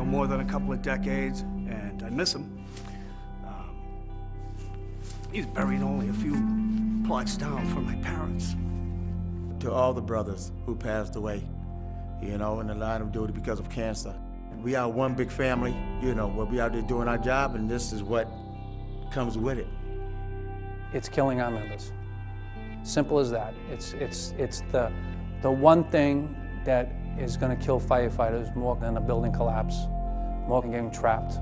more than a couple of decades, and I miss him. He's buried only a few plots down from my parents. To all the brothers who passed away, you know, in the line of duty because of cancer. We are one big family, you know, we'll be out there doing our job, and this is what comes with it. It's killing our members. Simple as that. It's the one thing that is going to kill firefighters more than a building collapse, more than getting trapped.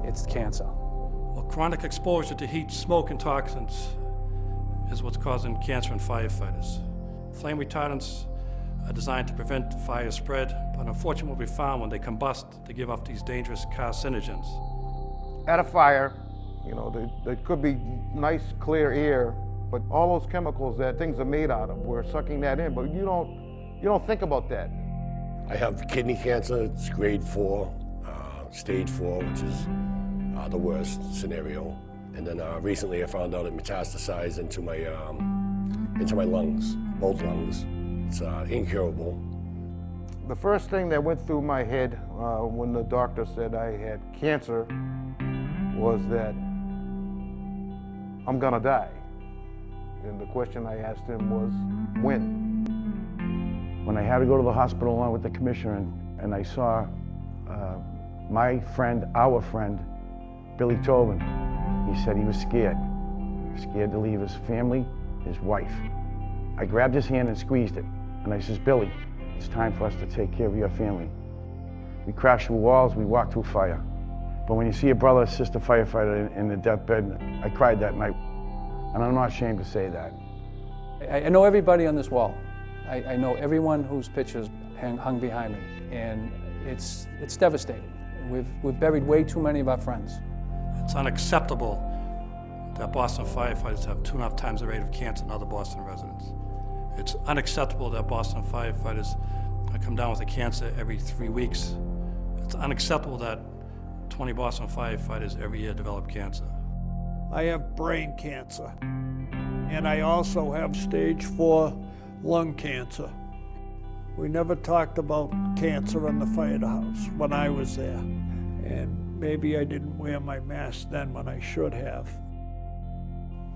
it's cancer. Well, chronic exposure to heat, smoke, and toxins is what's causing cancer in firefighters. Flame retardants are designed to prevent fire spread, but unfortunately what we found when they combust, they give off these dangerous carcinogens. At a fire, you know, there could be nice, clear air, but all those chemicals that things are made out of, we're sucking that in, but you don't think about that. I have kidney cancer. It's grade 4, stage 4, which is the worst scenario. And then recently I found out it metastasized into my lungs, both lungs. It's incurable. The first thing that went through my head when the doctor said I had cancer was that I'm gonna die. And the question I asked him was, when? When I had to go to the hospital along with the commissioner and I saw my friend, our friend, Billy Tobin, he said he was scared to leave his family, his wife. I grabbed his hand and squeezed it, and I says, Billy, it's time for us to take care of your family. We crashed through walls, we walked through fire. But when you see a brother or sister firefighter in the deathbed, I cried that night, and I'm not ashamed to say that. I know everybody on this wall. I know everyone whose pictures hung behind me, and it's devastating. We've buried way too many of our friends. It's unacceptable that Boston firefighters have 2.5 times the rate of cancer than other Boston residents. It's unacceptable that Boston firefighters come down with a cancer every 3 weeks. It's unacceptable that 20 Boston firefighters every year develop cancer. I have brain cancer, and I also have stage 4 lung cancer. We never talked about cancer in the firehouse when I was there, and maybe I didn't wear my mask then when I should have.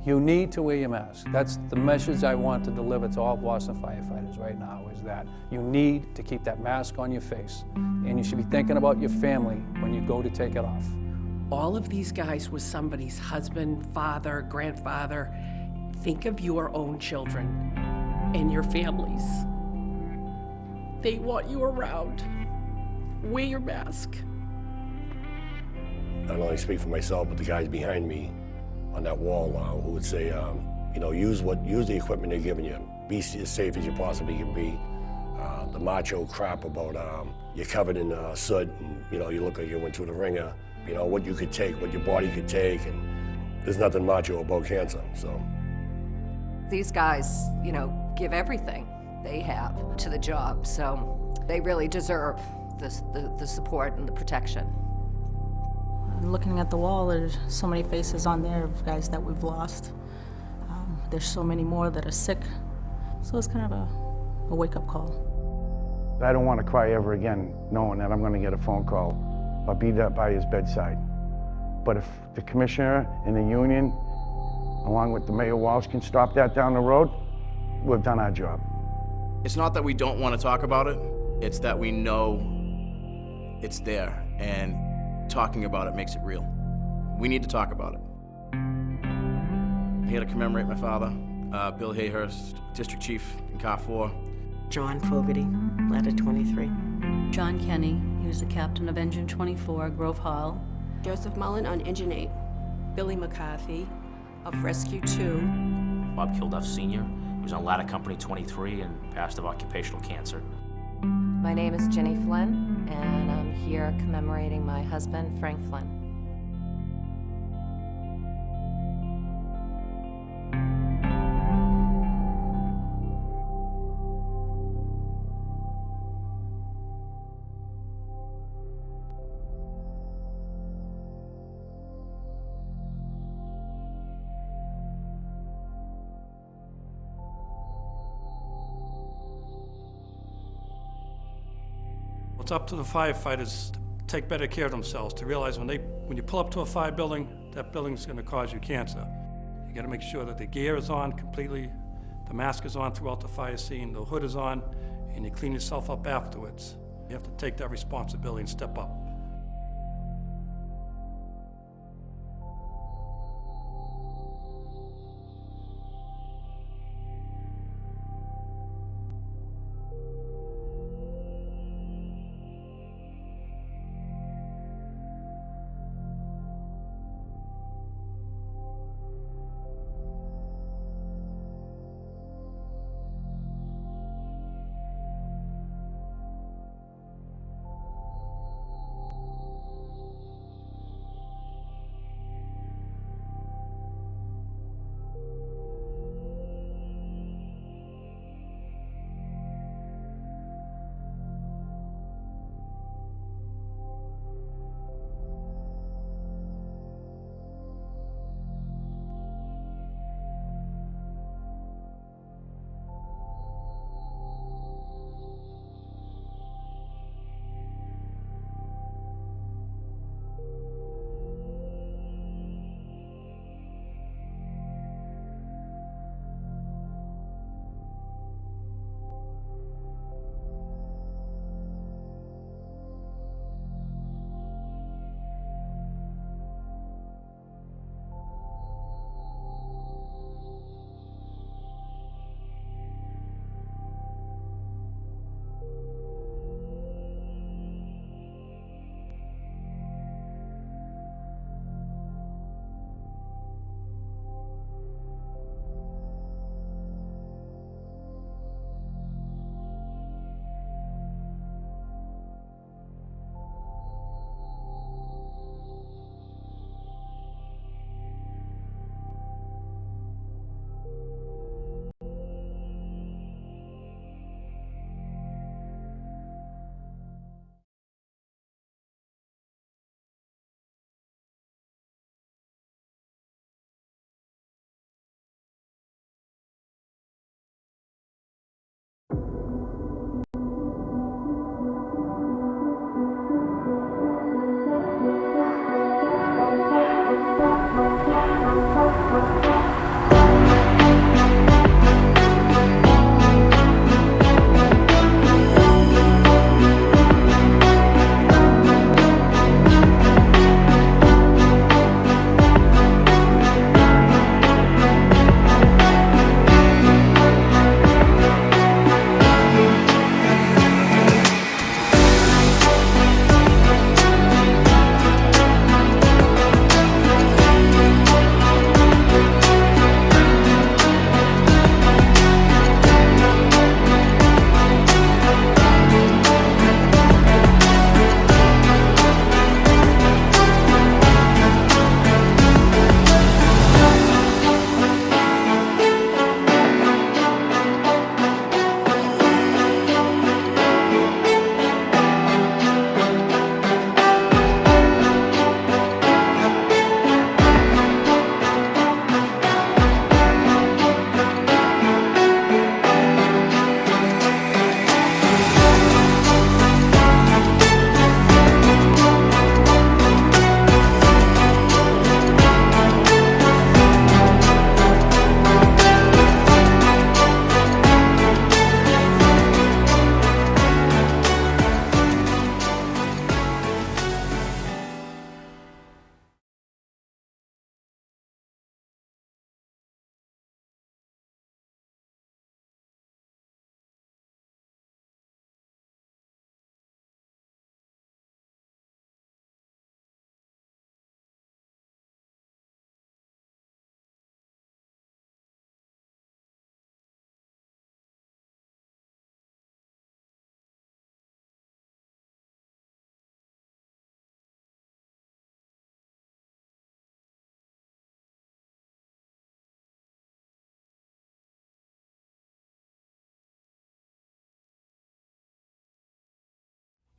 You need to wear your mask. That's the message I want to deliver to all Boston firefighters right now, is that you need to keep that mask on your face, and you should be thinking about your family when you go to take it off. All of these guys was somebody's husband, father, grandfather. Think of your own children and your families. They want you around. Wear your mask. I don't only speak for myself, but the guys behind me on that wall who would say, you know, use the equipment they're giving you. Be as safe as you possibly can be. The macho crap about you're covered in soot and, you know, you look like you went through the ringer. You know, what you could take, what your body could take, and there's nothing macho about cancer, so. These guys, you know, give everything they have to the job, so they really deserve the support and the protection. Looking at the wall, there's so many faces on there of guys that we've lost. There's so many more that are sick, so it's kind of a wake-up call. I don't want to cry ever again knowing that I'm going to get a phone call. I'll be there by his bedside. But if the commissioner and the union, along with the Mayor Walsh, can stop that down the road, we've done our job. It's not that we don't want to talk about it, it's that we know it's there, and talking about it makes it real. We need to talk about it. Here to commemorate my father, Bill Hayhurst, District Chief in CAR 4. John Fogarty, Ladder 23. John Kenny, he was the captain of Engine 24, Grove Hall. Joseph Mullen on Engine 8. Billy McCarthy of Rescue 2. Bob Kilduff Sr., he was on Ladder Company 23 and passed of occupational cancer. My name is Jenny Flynn, and I'm here commemorating my husband, Frank Flynn. It's up to the firefighters to take better care of themselves, to realize when you pull up to a fire building, that building's gonna cause you cancer. You gotta make sure that the gear is on completely, the mask is on throughout the fire scene, the hood is on, and you clean yourself up afterwards. You have to take that responsibility and step up.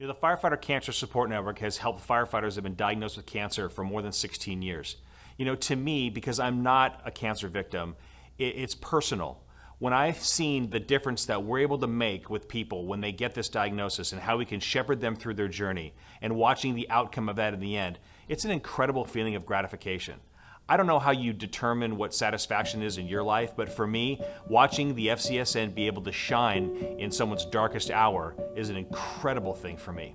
The Firefighter Cancer Support Network has helped firefighters that have been diagnosed with cancer for more than 16 years. To me, because I'm not a cancer victim, it's personal. When I've seen the difference that we're able to make with people when they get this diagnosis and how we can shepherd them through their journey and watching the outcome of that in the end, it's an incredible feeling of gratification. I don't know how you determine what satisfaction is in your life, but for me, watching the FCSN be able to shine in someone's darkest hour is an incredible thing for me.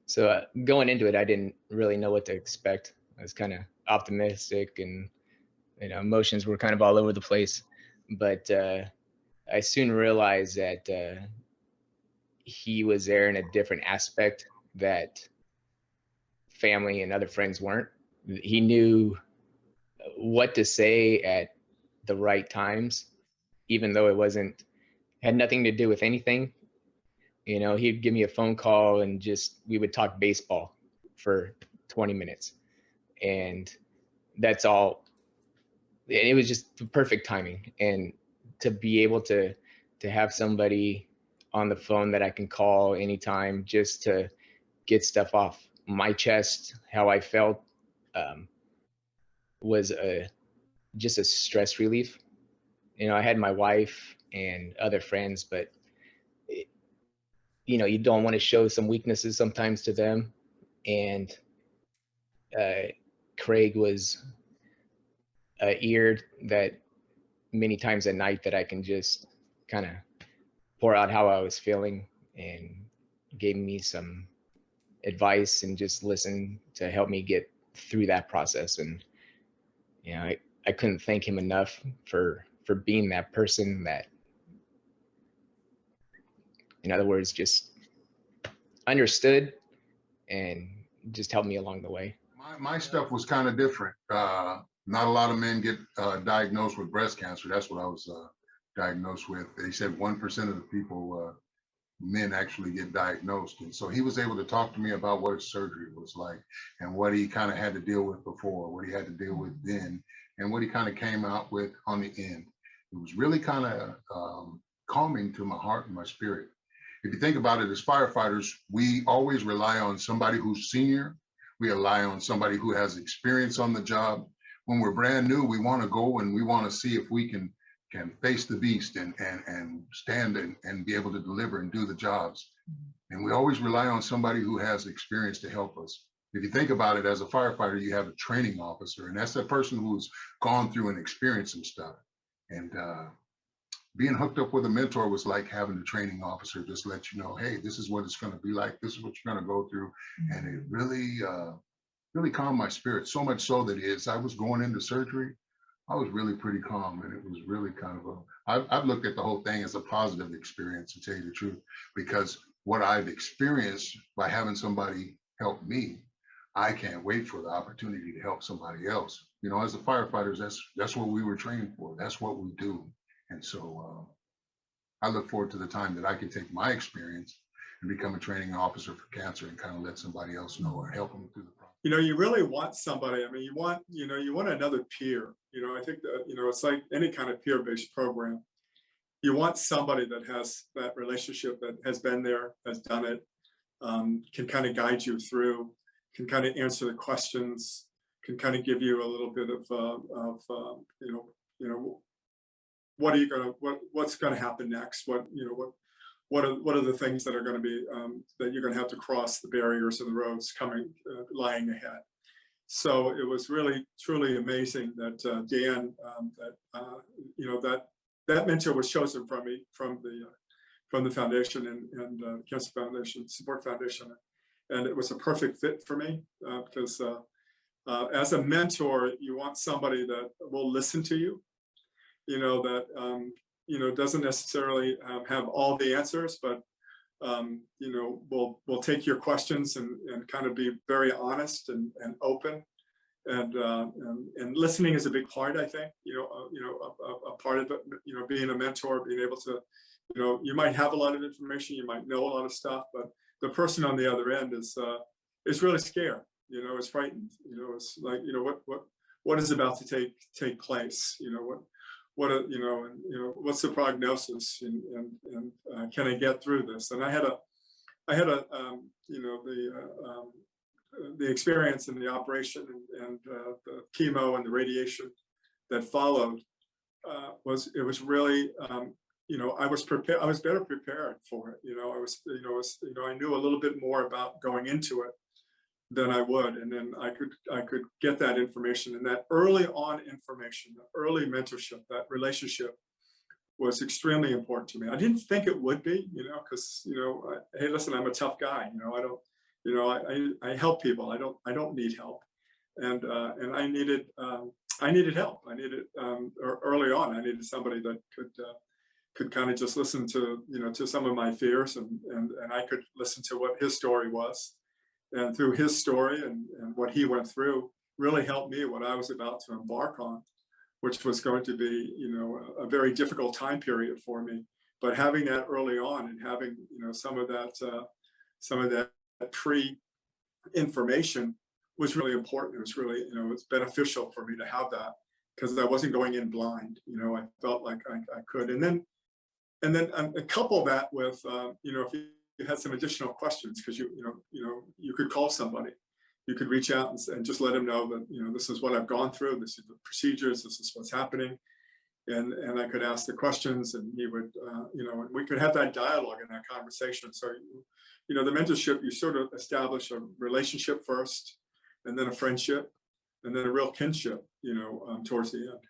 So going into it, I didn't really know what to expect. I was kind of optimistic and emotions were kind of all over the place. But I soon realized that he was there in a different aspect that family and other friends weren't. He knew what to say at the right times, even though it had nothing to do with anything. He'd give me a phone call and we would talk baseball for 20 minutes. And that's all. It was just the perfect timing. And to be able to have somebody on the phone that I can call anytime just to get stuff off my chest, how I felt, was just a stress relief. I had my wife and other friends, but you don't want to show some weaknesses sometimes to them. And Craig was an ear that many times at night that I can just kind of pour out how I was feeling, and gave me some advice and just listened to help me get through that process. And I couldn't thank him enough for being that person that, in other words, just understood and just helped me along the way. My stuff was kind of different. Not a lot of men get diagnosed with breast cancer. That's what I was diagnosed with. They said 1% of the people, men, actually get diagnosed. And so he was able to talk to me about what his surgery was like and what he kind of had to deal with before, what he had to deal with then, and what he kind of came out with on the end. It was really kind of calming to my heart and my spirit. If you think about it, as firefighters, we always rely on somebody who's senior. We rely on somebody who has experience on the job. When we're brand new, we want to go and we want to see if we can face the beast and stand and be able to deliver and do the jobs. And we always rely on somebody who has experience to help us. If you think about it, as a firefighter, you have a training officer, and that's that person who's gone through and experienced some stuff. And being hooked up with a mentor was like having a training officer just let you know, hey, this is what it's going to be like. This is what you're going to go through. And it really calmed my spirit, so much so that as I was going into surgery, I was really pretty calm, and it was really kind of I've looked at the whole thing as a positive experience, to tell you the truth, because what I've experienced by having somebody help me, I can't wait for the opportunity to help somebody else. As a firefighters, that's what we were trained for. That's what we do. And so I look forward to the time that I can take my experience and become a training officer for cancer and kind of let somebody else know or help them through the process. You really want somebody. I mean, you want another peer. I think that, it's like any kind of peer-based program. You want somebody that has that relationship, that has been there, has done it, can kind of guide you through, can kind of answer the questions, can kind of give you a little bit of what's going to happen next? What are the things that are going to be that you're going to have to cross the barriers and the roads lying ahead? So it was really truly amazing that Dan, that mentor was chosen from me, from the foundation and Cancer Foundation, Support Foundation, and it was a perfect fit for me because as a mentor, you want somebody that will listen to you, that doesn't necessarily have all the answers, but will take your questions and kind of be very honest and open, and listening is a big part, I think. A part of it, being a mentor, being able to, you might have a lot of information, you might know a lot of stuff, but the person on the other end is really scared. Is frightened. It's like, what is about to take place? What's the prognosis, and can I get through this? And I had I had a, the experience in the operation and the chemo and the radiation that followed it was really, I was prepared. I was better prepared for it. I knew a little bit more about going into it than I would, and then I could get that information, and that early on information, the early mentorship, that relationship was extremely important to me. I didn't think it would be, because hey, listen, I'm a tough guy. I don't, I help people. I don't need help, and I needed help. I needed early on. I needed somebody that could kind of just listen to to some of my fears, and I could listen to what his story was. And through his story and what he went through really helped me what I was about to embark on, which was going to be, a very difficult time period for me. But having that early on and having, some of that pre-information was really important. It was really, it's beneficial for me to have that because I wasn't going in blind. I felt like I could. And then couple that with, if you had some additional questions, because you could call somebody, you could reach out and just let them know that this is what I've gone through, this is the procedures, this is what's happening, and I could ask the questions, and he would and we could have that dialogue and that conversation. So the mentorship, you sort of establish a relationship first, and then a friendship, and then a real kinship towards the end.